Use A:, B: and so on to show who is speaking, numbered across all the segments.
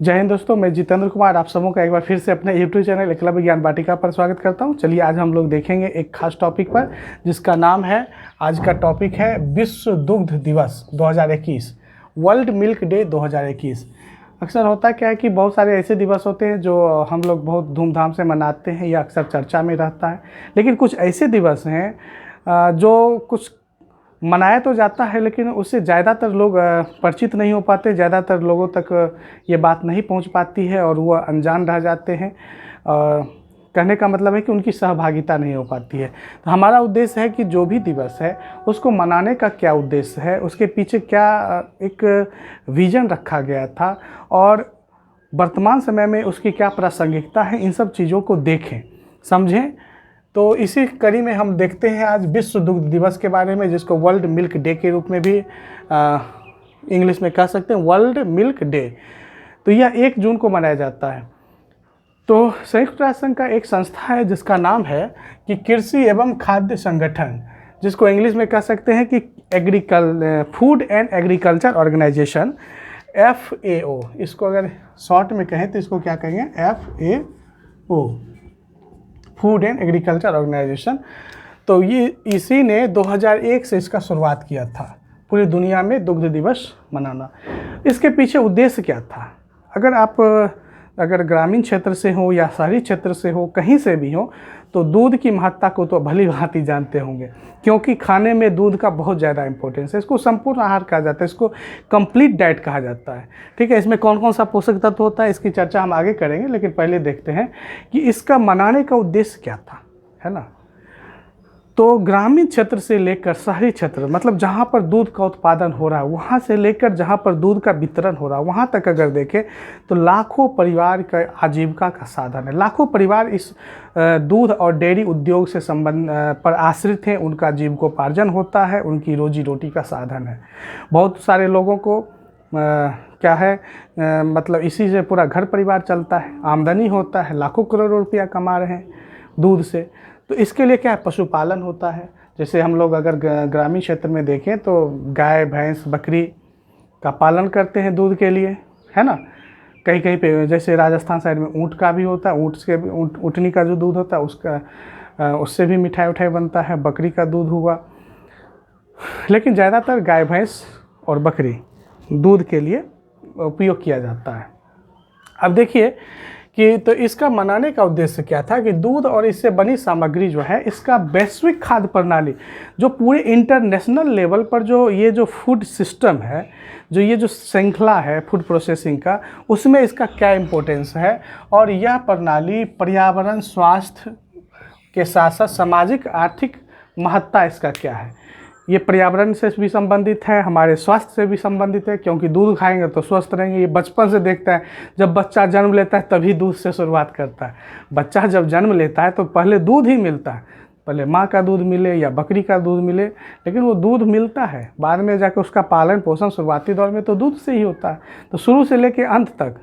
A: जय हिंद दोस्तों, मैं जितेंद्र कुमार आप सबों का एक बार फिर से अपने यूट्यूब चैनल एकलव्य ज्ञान वाटिका पर स्वागत करता हूं। चलिए आज हम लोग देखेंगे एक खास टॉपिक पर जिसका नाम है, आज का टॉपिक है विश्व दुग्ध दिवस 2021, वर्ल्ड मिल्क डे 2021। अक्सर होता क्या है कि बहुत सारे ऐसे दिवस होते हैं जो हम लोग बहुत धूमधाम से मनाते हैं या अक्सर चर्चा में रहता है, लेकिन कुछ ऐसे दिवस हैं जो कुछ मनाया तो जाता है लेकिन उससे ज़्यादातर लोग परिचित नहीं हो पाते, ज़्यादातर लोगों तक ये बात नहीं पहुंच पाती है और वो अनजान रह जाते हैं। कहने का मतलब है कि उनकी सहभागिता नहीं हो पाती है। तो हमारा उद्देश्य है कि जो भी दिवस है उसको मनाने का क्या उद्देश्य है, उसके पीछे क्या एक विज़न रखा गया था और वर्तमान समय में उसकी क्या प्रासंगिकता है, इन सब चीज़ों को देखें, समझें। तो इसी कड़ी में हम देखते हैं आज विश्व दुग्ध दिवस के बारे में, जिसको वर्ल्ड मिल्क डे के रूप में भी इंग्लिश में कह सकते हैं, वर्ल्ड मिल्क डे। तो यह 1 जून को मनाया जाता है। तो संयुक्त राष्ट्र संघ का एक संस्था है जिसका नाम है कि कृषि एवं खाद्य संगठन, जिसको इंग्लिश में कह सकते हैं कि food and agriculture organisation, FAO। इसको अगर शॉर्ट में कहें तो इसको क्या कहेंगे, FAO, food and agriculture organisation. तो ये इसी ने 2001 से इसका शुरुआत किया था, पूरी दुनिया में दुग्ध दिवस मनाना। इसके पीछे उद्देश्य क्या था? अगर ग्रामीण क्षेत्र से हो या शहरी क्षेत्र से हो, कहीं से भी हो, तो दूध की महत्ता को तो भली भांति जानते होंगे, क्योंकि खाने में दूध का बहुत ज़्यादा इंपॉर्टेंस है। इसको संपूर्ण आहार कहा जाता है, इसको कंप्लीट डाइट कहा जाता है। ठीक है, इसमें कौन कौन सा पोषक तत्व होता है इसकी चर्चा हम आगे करेंगे, लेकिन पहले देखते हैं कि इसका मनाने का उद्देश्य क्या था, है ना। तो ग्रामीण क्षेत्र से लेकर शहरी क्षेत्र, मतलब जहाँ पर दूध का उत्पादन हो रहा है, वहाँ से लेकर जहाँ पर दूध का वितरण हो रहा है, वहाँ तक अगर देखें तो लाखों परिवार का आजीविका का साधन है। लाखों परिवार इस दूध और डेयरी उद्योग से संबंध पर आश्रित हैं, उनका जीविकोपार्जन होता है, उनकी रोजी रोटी का साधन है। बहुत सारे लोगों को क्या है, मतलब इसी से पूरा घर परिवार चलता है, आमदनी होता है, लाखों करोड़ों रुपया कमा रहे हैं दूध से। तो इसके लिए क्या है, पशुपालन होता है। जैसे हम लोग अगर ग्रामीण क्षेत्र में देखें तो गाय, भैंस, बकरी का पालन करते हैं दूध के लिए, है ना। कहीं कहीं पे जैसे राजस्थान साइड में ऊँट का भी होता है, ऊँटनी का जो दूध होता है उससे भी मिठाई उठाई बनता है, बकरी का दूध हुआ। लेकिन ज़्यादातर गाय, भैंस और बकरी दूध के लिए उपयोग किया जाता है। अब देखिए कि तो इसका मनाने का उद्देश्य क्या था कि दूध और इससे बनी सामग्री जो है, इसका वैश्विक खाद्य प्रणाली, जो पूरे इंटरनेशनल लेवल पर जो फूड सिस्टम है, जो ये जो श्रृंखला है फूड प्रोसेसिंग का, उसमें इसका क्या इम्पोर्टेंस है, और यह प्रणाली पर्यावरण, स्वास्थ्य के साथ साथ सामाजिक आर्थिक महत्ता इसका क्या है। ये पर्यावरण से भी संबंधित है, हमारे स्वास्थ्य से भी संबंधित है, क्योंकि दूध खाएंगे तो स्वस्थ रहेंगे। ये बचपन से देखता है, जब बच्चा जन्म लेता है तभी दूध से शुरुआत करता है। बच्चा जब जन्म लेता है तो पहले दूध ही मिलता है, पहले माँ का दूध मिले या बकरी का दूध मिले, लेकिन वो दूध मिलता है। बाद में जाकर उसका पालन पोषण शुरुआती दौर में तो दूध से ही होता है। तो शुरू से लेकर अंत तक,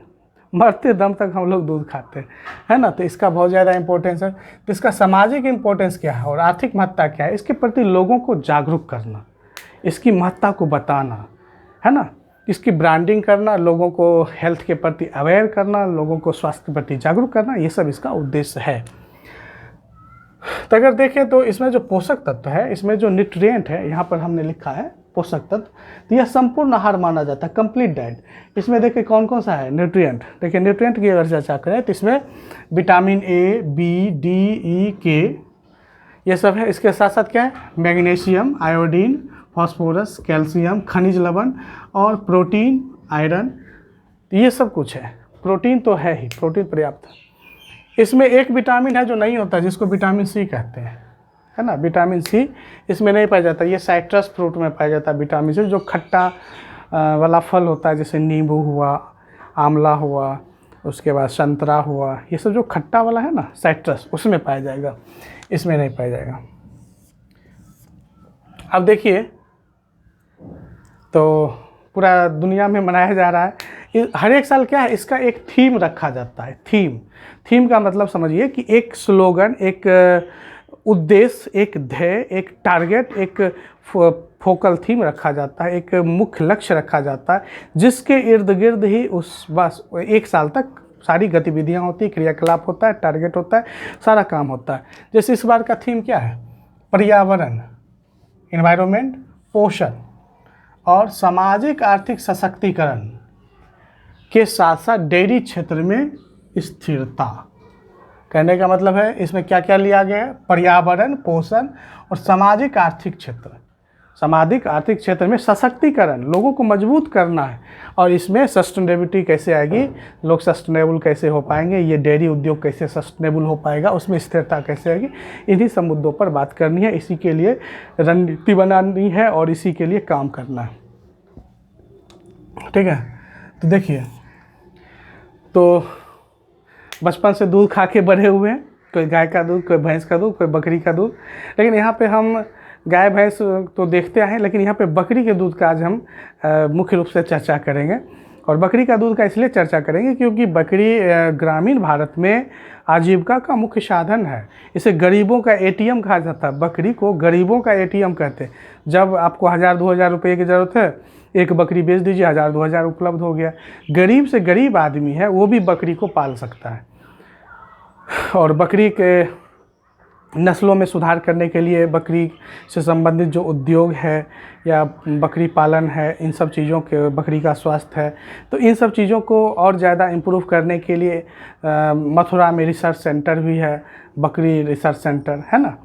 A: मरते दम तक हम लोग दूध खाते हैं, है ना। तो इसका बहुत ज़्यादा इंपॉर्टेंस है। तो इसका सामाजिक इंपॉर्टेंस क्या है और आर्थिक महत्ता क्या है, इसके प्रति लोगों को जागरूक करना, इसकी महत्ता को बताना, है ना। इसकी ब्रांडिंग करना, लोगों को हेल्थ के प्रति अवेयर करना, लोगों को स्वास्थ्य के प्रति जागरूक करना, ये सब इसका उद्देश्य है। तो अगर देखें तो इसमें जो पोषक तत्व है, इसमें जो न्यूट्रिएंट है, यहाँ पर हमने लिखा है पोषक तत्व, तो यह संपूर्ण आहार माना जाता है, कंप्लीट डाइट। इसमें देखिए कौन कौन सा है न्यूट्रिएंट। देखिए न्यूट्रिएंट की अगर चर्चा करें तो इसमें vitamin A, B, D, E, K ये सब है। इसके साथ साथ क्या है, मैग्नीशियम, आयोडीन, फास्फोरस, कैल्शियम, खनिज लवण और प्रोटीन, आयरन, ये सब कुछ है। प्रोटीन तो है ही, प्रोटीन पर्याप्त है। इसमें एक विटामिन है जो नहीं होता, जिसको विटामिन C कहते हैं, है ना। विटामिन C इसमें नहीं पाया जाता, ये साइट्रस फ्रूट में पाया जाता है विटामिन C, जो खट्टा वाला फल होता है, जैसे नींबू हुआ, आंवला हुआ, उसके बाद संतरा हुआ, ये सब जो खट्टा वाला है ना, साइट्रस, उसमें पाया जाएगा, इसमें नहीं पाया जाएगा। अब देखिए तो पूरा दुनिया में मनाया जा रहा है हर एक साल। क्या है, इसका एक थीम रखा जाता है। थीम का मतलब समझिए कि एक स्लोगन, एक उद्देश्य, एक ध्येय, एक टारगेट, एक फोकल थीम रखा जाता है, एक मुख्य लक्ष्य रखा जाता है, जिसके इर्द गिर्द ही उस बस 1 साल तक सारी गतिविधियां होती है, क्रियाकलाप होता है, टारगेट होता है, सारा काम होता है। जैसे इस बार का थीम क्या है? पर्यावरण, एनवायरनमेंट, पोषण और सामाजिक आर्थिक सशक्तिकरण के साथ साथ डेयरी क्षेत्र में स्थिरता। कहने का मतलब है इसमें क्या क्या लिया गया है? पर्यावरण, पोषण और सामाजिक आर्थिक क्षेत्र। सामाजिक आर्थिक क्षेत्र में सशक्तिकरण, लोगों को मजबूत करना है। और इसमें सस्टेनेबिलिटी कैसे आएगी, लोग सस्टेनेबल कैसे हो पाएंगे, ये डेयरी उद्योग कैसे सस्टेनेबल हो पाएगा, उसमें स्थिरता कैसे आएगी, इन्हीं सब मुद्दों पर बात करनी है। इसी के लिए रणनीति बनानी है और इसी के लिए काम करना है। ठीक है, तो देखिए, तो बचपन से दूध खा के बड़े हुए हैं, कोई गाय का दूध, कोई भैंस का दूध, कोई बकरी का दूध। लेकिन यहाँ पे हम गाय भैंस तो देखते हैं, लेकिन यहाँ पे बकरी के दूध का आज हम मुख्य रूप से चर्चा करेंगे। और बकरी का दूध का इसलिए चर्चा करेंगे क्योंकि बकरी ग्रामीण भारत में आजीविका का मुख्य साधन है। इसे गरीबों का एटीएम कहा जाता है। बकरी को गरीबों का एटीएम कहते हैं। जब आपको 1000-2000 रुपये की ज़रूरत है, एक बकरी बेच दीजिए, 1000-2000 उपलब्ध हो गया। गरीब से गरीब आदमी है वो भी बकरी को पाल सकता है। और बकरी के नस्लों में सुधार करने के लिए बकरी से संबंधित जो उद्योग है या बकरी पालन है, इन सब चीज़ों के, बकरी का स्वास्थ्य है, तो इन सब चीज़ों को और ज़्यादा इम्प्रूव करने के लिए मथुरा में रिसर्च सेंटर भी है, बकरी रिसर्च सेंटर है ना।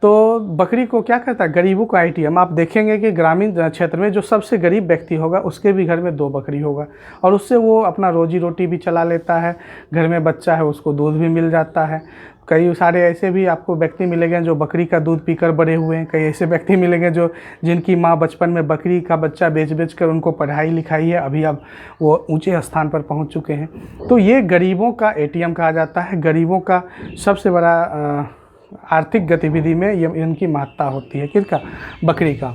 A: तो बकरी को क्या करता है? गरीबों का एटीएम। आप देखेंगे कि ग्रामीण क्षेत्र में जो सबसे गरीब व्यक्ति होगा उसके भी घर में 2 बकरी होगा और उससे वो अपना रोजी रोटी भी चला लेता है। घर में बच्चा है उसको दूध भी मिल जाता है। कई सारे ऐसे भी आपको व्यक्ति मिलेंगे जो बकरी का दूध पीकर बड़े हुए हैं। कई ऐसे व्यक्ति मिलेंगे जो जिनकी माँ बचपन में बकरी का बच्चा बेच कर उनको पढ़ाई लिखाई है, अभी अब वो ऊंचे स्थान पर पहुंच चुके हैं। तो ये गरीबों का एटीएम कहा जाता है। गरीबों का सबसे बड़ा आर्थिक गतिविधि में ये इनकी महत्ता होती है। किसका? बकरी का।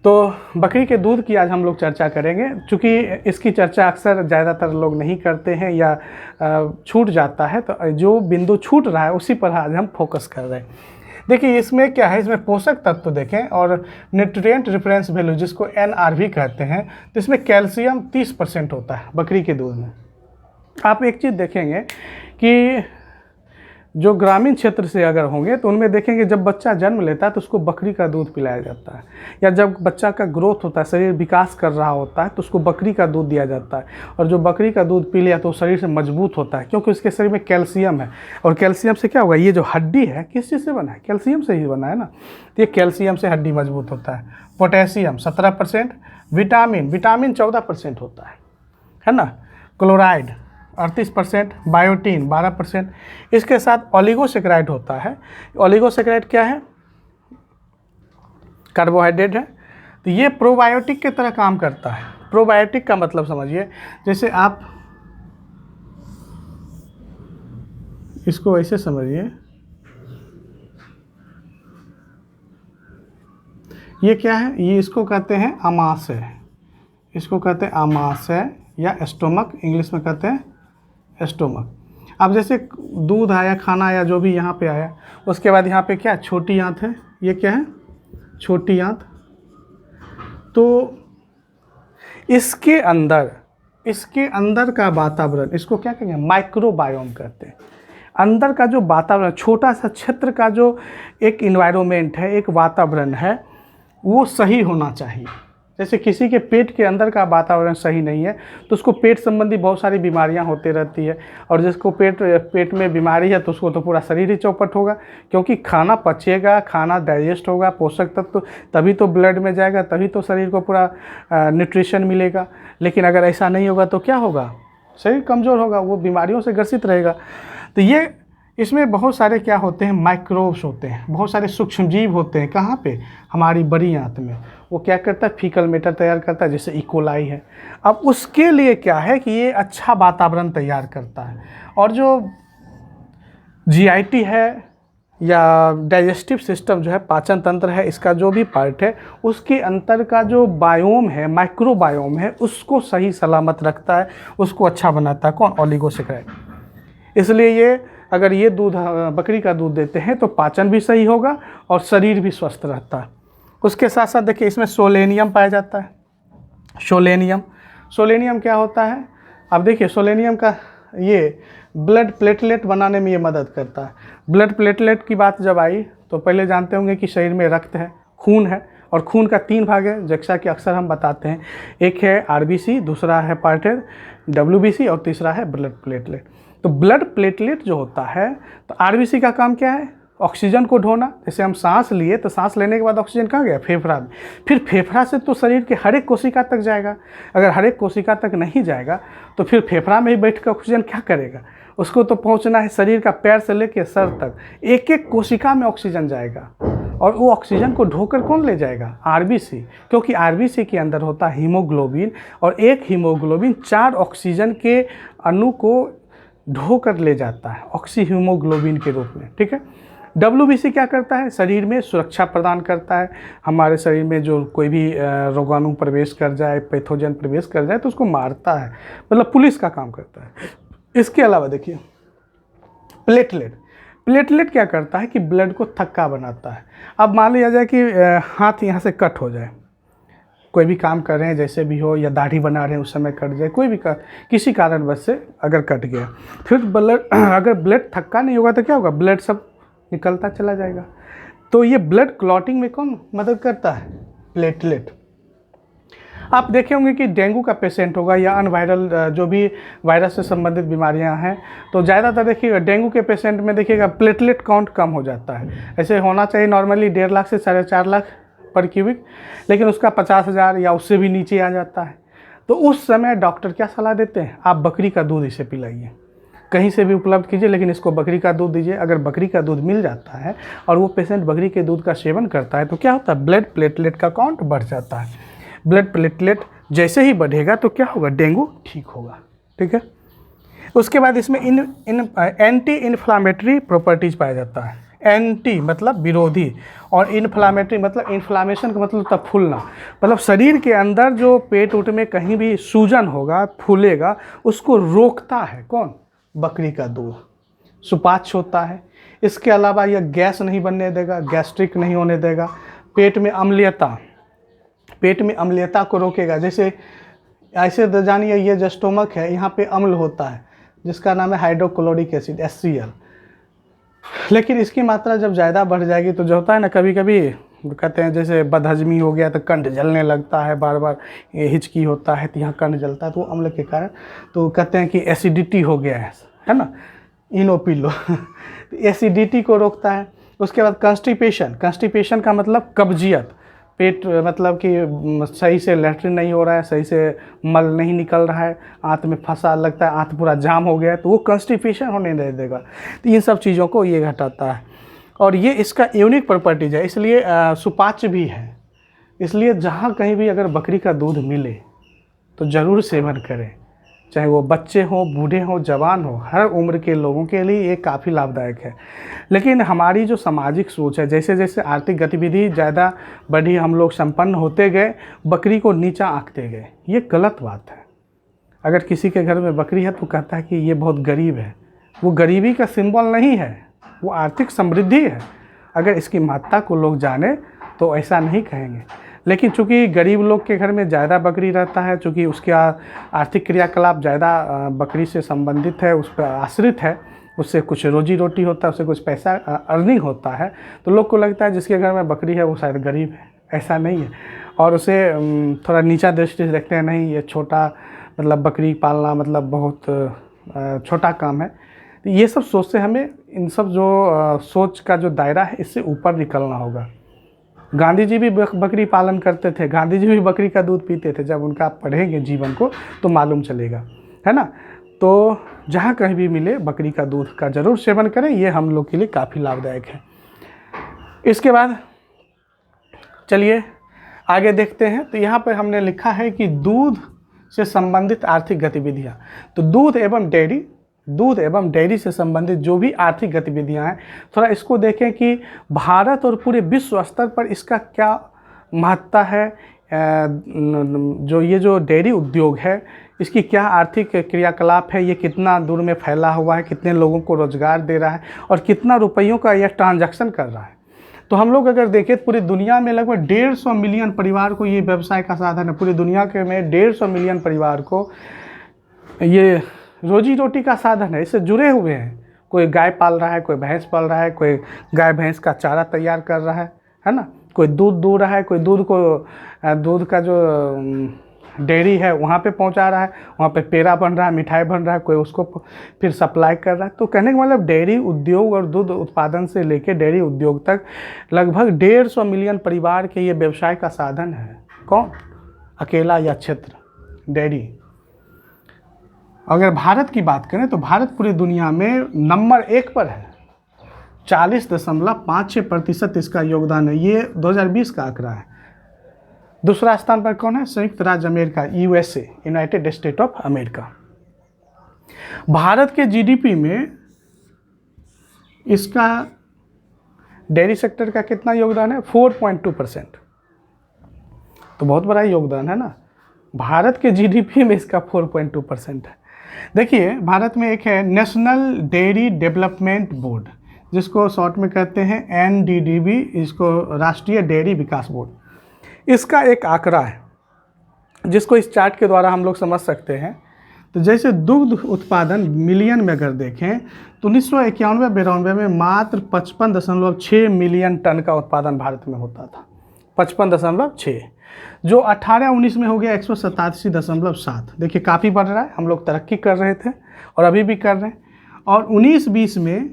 A: तो बकरी के दूध की आज हम लोग चर्चा करेंगे। चूँकि इसकी चर्चा अक्सर ज़्यादातर लोग नहीं करते हैं या छूट जाता है, तो जो बिंदु छूट रहा है उसी पर आज हम फोकस कर रहे हैं। देखिए इसमें क्या है, इसमें पोषक तत्व देखें और न्यूट्रिएंट रेफरेंस वैल्यू जिसको NRV कहते हैं, तो इसमें कैल्शियम 30% होता है बकरी के दूध में। आप एक चीज़ देखेंगे कि जो ग्रामीण क्षेत्र से अगर होंगे तो उनमें देखेंगे जब बच्चा जन्म लेता है तो उसको बकरी का दूध पिलाया जाता है, या जब बच्चा का ग्रोथ होता है, शरीर विकास कर रहा होता है, तो उसको बकरी का दूध दिया जाता है। और जो बकरी का दूध पी लिया तो शरीर से मजबूत होता है, क्योंकि उसके शरीर में कैल्शियम है। और कैल्शियम से क्या होगा, ये जो हड्डी है किस चीज़ से बना है? कैल्शियम से ही बना है ना। तो ये कैल्शियम से हड्डी मजबूत होता है। पोटेशियम 17%, विटामिन 14% होता है ना। Chloride 38%, biotin 12%। इसके साथ ओलिगोसेकेराइड होता है। ओलिगोसेकेराइड क्या है? कार्बोहाइड्रेट है। तो ये प्रोबायोटिक की तरह काम करता है। प्रोबायोटिक का मतलब समझिए, जैसे आप इसको ऐसे समझिए, ये क्या है? ये इसको कहते हैं आमाशय, इसको कहते हैं आमाशय या स्टोमक, इंग्लिश में कहते हैं स्टोमक। अब जैसे दूध आया, खाना आया, जो भी यहाँ पे आया, उसके बाद यहाँ पे क्या छोटी आंत है, ये क्या है? छोटी आंत। तो इसके अंदर का वातावरण, इसको क्या कहेंगे? माइक्रोबायोम कहते हैं। अंदर का जो वातावरण, छोटा सा क्षेत्र का जो एक इन्वायरमेंट है, एक वातावरण है, वो सही होना चाहिए। जैसे किसी के पेट के अंदर का वातावरण सही नहीं है तो उसको पेट संबंधी बहुत सारी बीमारियां होती रहती है। और जिसको पेट में बीमारी है तो उसको तो पूरा शरीर ही चौपट होगा, क्योंकि खाना पचेगा, खाना डाइजेस्ट होगा, पोषक तत्व तभी तो ब्लड में जाएगा, तभी तो शरीर को पूरा न्यूट्रिशन मिलेगा। लेकिन अगर ऐसा नहीं होगा तो क्या होगा? शरीर कमज़ोर होगा, वो बीमारियों से ग्रसित रहेगा। तो ये इसमें बहुत सारे क्या होते हैं? माइक्रोब्स होते हैं, बहुत सारे सूक्ष्मजीव होते हैं। कहाँ पे? हमारी बड़ी आंत में। वो क्या करता है? फीकल मैटर तैयार करता है, जैसे इकोलाई है। अब उसके लिए क्या है कि ये अच्छा वातावरण तैयार करता है। और जो GIT है या डाइजेस्टिव सिस्टम जो है, पाचन तंत्र है, इसका जो भी पार्ट है, उसके अंतर का जो बायोम है, माइक्रोबायोम है, उसको सही सलामत रखता है, उसको अच्छा बनाता है। कौन? ओलिगोसेकेराइड। इसलिए ये अगर ये दूध, बकरी का दूध देते हैं तो पाचन भी सही होगा और शरीर भी स्वस्थ रहता है। उसके साथ साथ देखिए इसमें सोलेनियम पाया जाता है। सोलेनियम क्या होता है? अब देखिए सोलेनियम का ये ब्लड प्लेटलेट बनाने में ये मदद करता है। ब्लड प्लेटलेट की बात जब आई तो पहले जानते होंगे कि शरीर में रक्त है, खून है, और खून का 3 भाग है जैसा कि अक्सर हम बताते हैं। एक है आरबीसी, दूसरा है पार्ट है डब्ल्यूबीसी, और तीसरा है ब्लड प्लेटलेट। तो ब्लड प्लेटलेट जो होता है, तो आरबीसी का काम क्या है? ऑक्सीजन को ढोना। जैसे हम सांस लिए तो सांस लेने के बाद ऑक्सीजन कहाँ गया? फेफड़ा में। फिर फेफड़ा से तो शरीर के हर एक कोशिका तक जाएगा। अगर हर एक कोशिका तक नहीं जाएगा तो फिर फेफड़ा में ही बैठ कर ऑक्सीजन क्या करेगा? उसको तो पहुंचना है शरीर का पैर से लेकर सर तक, एक एक कोशिका में ऑक्सीजन जाएगा। और वो ऑक्सीजन को ढोकर कौन ले जाएगा? आरबीसी। क्योंकि आरबीसी के अंदर होता है हीमोग्लोबिन, और एक हीमोग्लोबिन 4 ऑक्सीजन के अणु को ढोकर ले जाता है ऑक्सी हीमोग्लोबिन के रूप में। ठीक है। डब्ल्यूबीसी क्या करता है? शरीर में सुरक्षा प्रदान करता है। हमारे शरीर में जो कोई भी रोगाणु प्रवेश कर जाए, पैथोजन प्रवेश कर जाए तो उसको मारता है, मतलब पुलिस का काम करता है। इसके अलावा देखिए प्लेटलेट क्या करता है कि ब्लड को थक्का बनाता है। अब मान लिया जाए कि हाथ यहाँ से कट हो जाए, कोई भी काम कर रहे हैं जैसे भी हो, या दाढ़ी बना रहे हैं उस समय कट जाए, कोई भी किसी कारणवश से अगर कट गया, फिर अगर ब्लड थक्का नहीं होगा तो क्या होगा? ब्लड सब निकलता चला जाएगा। तो ये ब्लड क्लॉटिंग में कौन मदद करता है? प्लेटलेट। आप देखे होंगे कि डेंगू का पेशेंट होगा या अनवायरल जो भी वायरस से संबंधित बीमारियां हैं, तो ज़्यादातर देखिएगा डेंगू के पेशेंट में देखिएगा प्लेटलेट काउंट कम हो जाता है। ऐसे होना चाहिए नॉर्मली 1.5 लाख से 4.5 लाख पर क्यूबिक, लेकिन उसका 50,000 या उससे भी नीचे आ जाता है। तो उस समय डॉक्टर क्या सलाह देते हैं? आप बकरी का दूध इसे पिलाइए, कहीं से भी उपलब्ध कीजिए, लेकिन इसको बकरी का दूध दीजिए। अगर बकरी का दूध मिल जाता है और वो पेशेंट बकरी के दूध का सेवन करता है तो क्या होता है? ब्लड प्लेटलेट का काउंट बढ़ जाता है। ब्लड प्लेटलेट जैसे ही बढ़ेगा तो क्या होगा? डेंगू ठीक होगा। ठीक है। उसके बाद इसमें एंटी इन्फ्लामेटरी प्रॉपर्टीज पाया जाता है। एंटी मतलब विरोधी, और इन्फ्लामेटरी मतलब इन्फ्लामेशन का मतलब तब फूलना, मतलब शरीर के अंदर जो पेट उट में कहीं भी सूजन होगा, फूलेगा, उसको रोकता है कौन? बकरी का दूध। सुपाच्य होता है। इसके अलावा यह गैस नहीं बनने देगा, गैस्ट्रिक नहीं होने देगा। पेट में अम्लीयता को रोकेगा। जैसे ऐसे जानिए ये जो स्टोमक है, यहाँ पे अम्ल होता है जिसका नाम है हाइड्रोक्लोरिक एसिड HCl। लेकिन इसकी मात्रा जब ज़्यादा बढ़ जाएगी तो जो होता है ना, कभी कभी कहते हैं जैसे बदहजमी हो गया तो कंठ जलने लगता है, बार बार हिचकी होता है तो यहाँ कंठ जलता है, तो अम्ल के कारण तो कहते हैं कि एसिडिटी हो गया है ना, इनो पी लो। तो एसिडिटी को रोकता है। उसके बाद कंस्टिपेशन का मतलब कब्जियत, पेट मतलब कि सही से लैट्रिन नहीं हो रहा है, सही से मल नहीं निकल रहा है, आंत में फंसा लगता है, आंत पूरा जाम हो गया है, तो वो कंस्टिपेशन होने नहीं देगा। तो इन सब चीज़ों को ये घटाता है, और ये इसका यूनिक प्रॉपर्टीज है, इसलिए सुपाच्य भी है। इसलिए जहाँ कहीं भी अगर बकरी का दूध मिले तो ज़रूर सेवन करें, चाहे वो बच्चे हों, बूढ़े हों, जवान हों, हर उम्र के लोगों के लिए ये काफ़ी लाभदायक है। लेकिन हमारी जो सामाजिक सोच है, जैसे जैसे आर्थिक गतिविधि ज़्यादा बढ़ी, हम लोग संपन्न होते गए, बकरी को नीचा आंकते गए। ये गलत बात है। अगर किसी के घर में बकरी है तो कहता है कि ये बहुत गरीब है, वो गरीबी का सिंबल नहीं है, वो आर्थिक समृद्धि है। अगर इसकी महत्ता को लोग जाने तो ऐसा नहीं कहेंगे। लेकिन चूंकि गरीब लोग के घर में ज़्यादा बकरी रहता है, चूँकि उसका आर्थिक क्रियाकलाप ज़्यादा बकरी से संबंधित है, उस पर आश्रित है, उससे कुछ रोजी रोटी होता है, उससे कुछ पैसा अर्निंग होता है, तो लोग को लगता है जिसके घर में बकरी है वो शायद गरीब है। ऐसा नहीं है, और उसे थोड़ा नीचा दृष्टि से देखते हैं, नहीं ये छोटा मतलब बकरी पालना मतलब बहुत छोटा काम है। तो ये सब सोच से हमें इन सब जो सोच का जो दायरा है इससे ऊपर निकलना होगा। गांधी जी भी बकरी पालन करते थे, गांधी जी भी बकरी का दूध पीते थे। जब उनका आप पढ़ेंगे जीवन को तो मालूम चलेगा, है ना। तो जहाँ कहीं भी मिले बकरी का दूध का ज़रूर सेवन करें, ये हम लोग के लिए काफ़ी लाभदायक है। इसके बाद चलिए आगे देखते हैं। तो यहाँ पर हमने लिखा है कि दूध से संबंधित आर्थिक गतिविधियाँ। तो दूध एवं डेयरी से संबंधित जो भी आर्थिक गतिविधियां हैं, थोड़ा इसको देखें कि भारत और पूरे विश्व स्तर पर इसका क्या महत्ता है। जो डेयरी उद्योग है, इसकी क्या आर्थिक क्रियाकलाप है, ये कितना दूर में फैला हुआ है, कितने लोगों को रोजगार दे रहा है, और कितना रुपयों का यह ट्रांजैक्शन कर रहा है। तो हम लोग अगर देखें तो पूरी दुनिया में लगभग 150 मिलियन परिवार को ये व्यवसाय का साधन है। पूरी दुनिया के में 150 मिलियन परिवार को ये रोजी रोटी का साधन है, इससे जुड़े हुए हैं। कोई गाय पाल रहा है, कोई भैंस पाल रहा है, कोई गाय भैंस का चारा तैयार कर रहा है ना, कोई दूध दूह रहा है, कोई दूध का जो डेयरी है वहाँ पे पहुँचा रहा है, वहाँ पे पेड़ा बन रहा है, मिठाई बन रहा है, कोई उसको फिर सप्लाई कर रहा है। तो कहने का मतलब डेयरी उद्योग और दूध उत्पादन से लेके डेयरी उद्योग तक लगभग 150 मिलियन परिवार के ये व्यवसाय का साधन है। कौन? अकेला या क्षेत्र डेयरी। अगर भारत की बात करें तो भारत पूरी दुनिया में नंबर 1 पर है, 40.56% इसका योगदान है। ये 2020 का आंकड़ा है। दूसरा स्थान पर कौन है? संयुक्त राज्य America, USA, United state of America. Bharat के जीडीपी में इसका डेयरी सेक्टर का कितना योगदान है? 4.2%। तो बहुत बड़ा योगदान है ना। भारत के जीडीपी में इसका 4.2% है। देखिए, भारत में एक है नेशनल डेयरी डेवलपमेंट बोर्ड, जिसको शॉर्ट में कहते हैं एनडीडीबी, इसको राष्ट्रीय डेयरी विकास बोर्ड। इसका एक आंकड़ा है जिसको इस चार्ट के द्वारा हम लोग समझ सकते हैं। तो जैसे दुग्ध उत्पादन मिलियन में अगर देखें तो 1991-92 में मात्र 55.6 मिलियन टन का उत्पादन भारत में होता था। 55.6, जो 18-19 में हो गया 187.7। देखिए काफ़ी बढ़ रहा है। हम लोग तरक्की कर रहे थे और अभी भी कर रहे हैं। और 19-20 में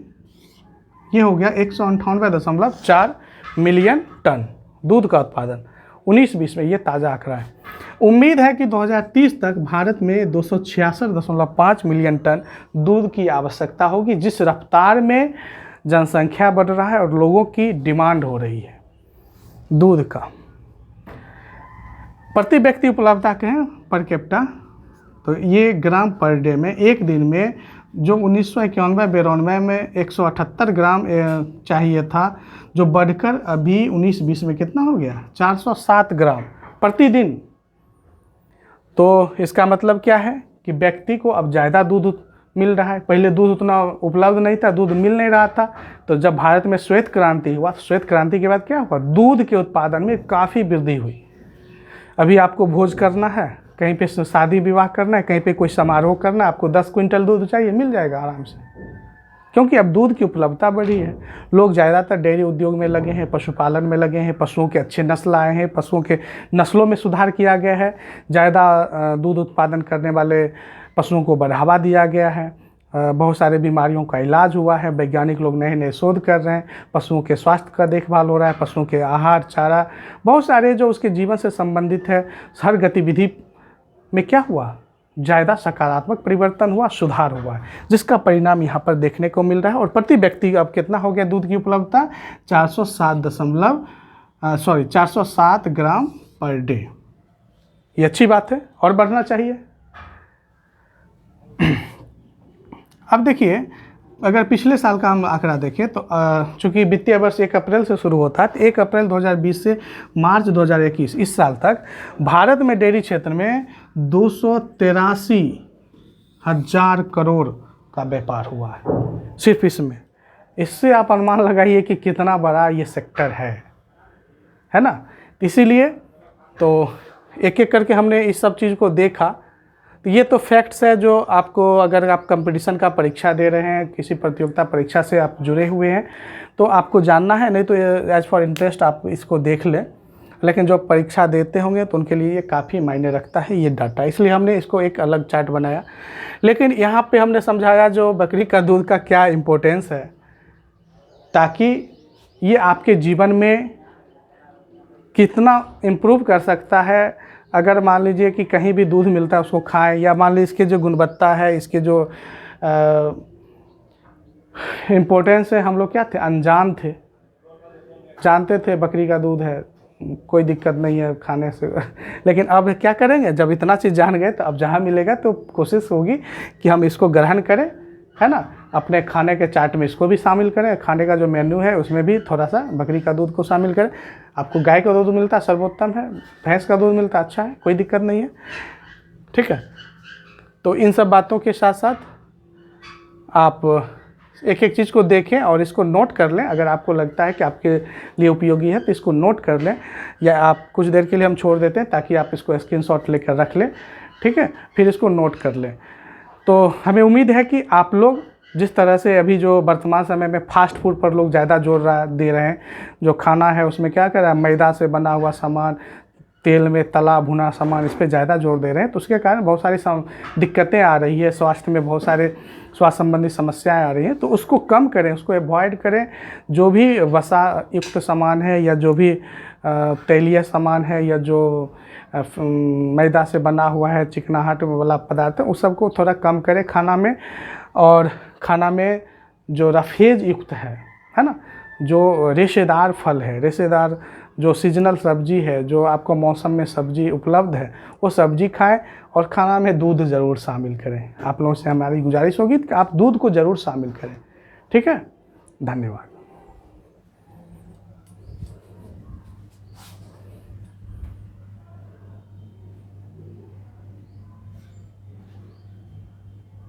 A: ये हो गया 198.4 मिलियन टन दूध का उत्पादन। 19-20 में, ये ताज़ा आंकड़ा है। उम्मीद है कि 2030 तक भारत में 266.5 मिलियन टन दूध की आवश्यकता होगी, जिस रफ्तार में जनसंख्या बढ़ रहा है और लोगों की डिमांड हो रही है दूध का। प्रति व्यक्ति उपलब्धता कहें पर कैपिटा, तो ये ग्राम पर डे में एक दिन में जो 1991-92 में 178 ग्राम चाहिए था, जो बढ़कर अभी 19-20 में कितना हो गया? 407 ग्राम प्रतिदिन। तो इसका मतलब क्या है कि व्यक्ति को अब ज़्यादा दूध मिल रहा है। पहले दूध उतना उपलब्ध नहीं था, दूध मिल नहीं रहा था। तो जब भारत में श्वेत क्रांति हुआ, श्वेत क्रांति के बाद क्या हुआ? दूध के उत्पादन में काफ़ी वृद्धि हुई। अभी आपको भोज करना है, कहीं पे शादी विवाह करना है, कहीं पे कोई समारोह करना है, आपको 10 क्विंटल दूध चाहिए, मिल जाएगा आराम से, क्योंकि अब दूध की उपलब्धता बढ़ी है। लोग ज़्यादातर डेयरी उद्योग में लगे हैं, पशुपालन में लगे हैं, पशुओं के अच्छे नस्ल आए हैं, पशुओं के नस्लों में सुधार किया गया है, ज़्यादा दूध उत्पादन करने वाले पशुओं को बढ़ावा दिया गया है, बहुत सारे बीमारियों का इलाज हुआ है, वैज्ञानिक लोग नए नए शोध कर रहे हैं, पशुओं के स्वास्थ्य का देखभाल हो रहा है, पशुओं के आहार, चारा, बहुत सारे जो उसके जीवन से संबंधित है हर गतिविधि में क्या हुआ? ज़्यादा सकारात्मक परिवर्तन हुआ, सुधार हुआ है, जिसका परिणाम यहाँ पर देखने को मिल रहा है। और प्रति व्यक्ति अब कितना हो गया दूध की उपलब्धता? 407 ग्राम पर डे। ये अच्छी बात है और बढ़ना चाहिए। अब देखिए, अगर पिछले साल का हम आंकड़ा देखें तो चूँकि वित्तीय वर्ष 1 अप्रैल से शुरू होता है, तो 1 अप्रैल 2020 से मार्च 2021 इस साल तक भारत में डेयरी क्षेत्र में 283,000 करोड़ का व्यापार हुआ है सिर्फ इसमें। इससे आप अनुमान लगाइए कि कितना बड़ा ये सेक्टर है ना। इसीलिए तो एक एक करके हमने इस सब चीज़ को देखा। तो ये तो फैक्ट्स है जो आपको, अगर आप कंपटीशन का परीक्षा दे रहे हैं, किसी प्रतियोगिता परीक्षा से आप जुड़े हुए हैं तो आपको जानना है, नहीं तो एज फॉर इंटरेस्ट आप इसको देख लें। लेकिन जो परीक्षा देते होंगे तो उनके लिए ये काफ़ी मायने रखता है ये डाटा, इसलिए हमने इसको एक अलग चार्ट बनाया। लेकिन यहाँ पे हमने समझाया जो बकरी का दूध का क्या इम्पोर्टेंस है, ताकि ये आपके जीवन में कितना इम्प्रूव कर सकता है। अगर मान लीजिए कि कहीं भी दूध मिलता है उसको खाएं, या मान लीजिए इसके जो गुणवत्ता है, इसके जो इम्पोर्टेंस है, हम लोग क्या थे? अनजान थे, जानते थे बकरी का दूध है, कोई दिक्कत नहीं है खाने से। लेकिन अब क्या करेंगे? जब इतना चीज़ जान गए तो अब जहाँ मिलेगा तो कोशिश होगी कि हम इसको ग्रहण करें, है ना। अपने खाने के चार्ट में इसको भी शामिल करें, खाने का जो मेन्यू है उसमें भी थोड़ा सा बकरी का दूध को शामिल करें। आपको गाय का दूध मिलता है सर्वोत्तम है, भैंस का दूध मिलता है अच्छा है, कोई दिक्कत नहीं है, ठीक है। तो इन सब बातों के साथ साथ आप एक एक चीज़ को देखें और इसको नोट कर लें। अगर आपको लगता है कि आपके लिए उपयोगी है तो इसको नोट कर लें, या आप कुछ देर के लिए हम छोड़ देते हैं ताकि आप इसको स्क्रीनशॉट लेकर रख लें, ठीक है, फिर इसको नोट कर लें। तो हमें उम्मीद है कि आप लोग जिस तरह से अभी जो वर्तमान समय में फास्ट फूड पर लोग ज़्यादा जोर दे रहे हैं, जो खाना है उसमें क्या कर रहा है, मैदा से बना हुआ सामान, तेल में तला भुना सामान, इस पर ज़्यादा जोर दे रहे हैं, तो उसके कारण बहुत सारी दिक्कतें आ रही है, स्वास्थ्य में बहुत सारे स्वास्थ्य संबंधी समस्याएं आ रही हैं। तो उसको कम करें, उसको अवॉइड करें। जो भी वसा युक्त सामान है या जो भी तेलीय सामान है या जो मैदा से बना हुआ है, चिकनाहट वाला पदार्थ है, उस सबको थोड़ा कम करें खाना में। और खाना में जो रफेज युक्त है ना, जो रेशेदार फल है, रेशेदार जो सीजनल सब्जी है, जो आपको मौसम में सब्जी उपलब्ध है, वो सब्जी खाएं। और खाना में दूध ज़रूर शामिल करें। आप लोगों से हमारी गुजारिश होगी कि आप दूध को ज़रूर शामिल करें। ठीक है, धन्यवाद।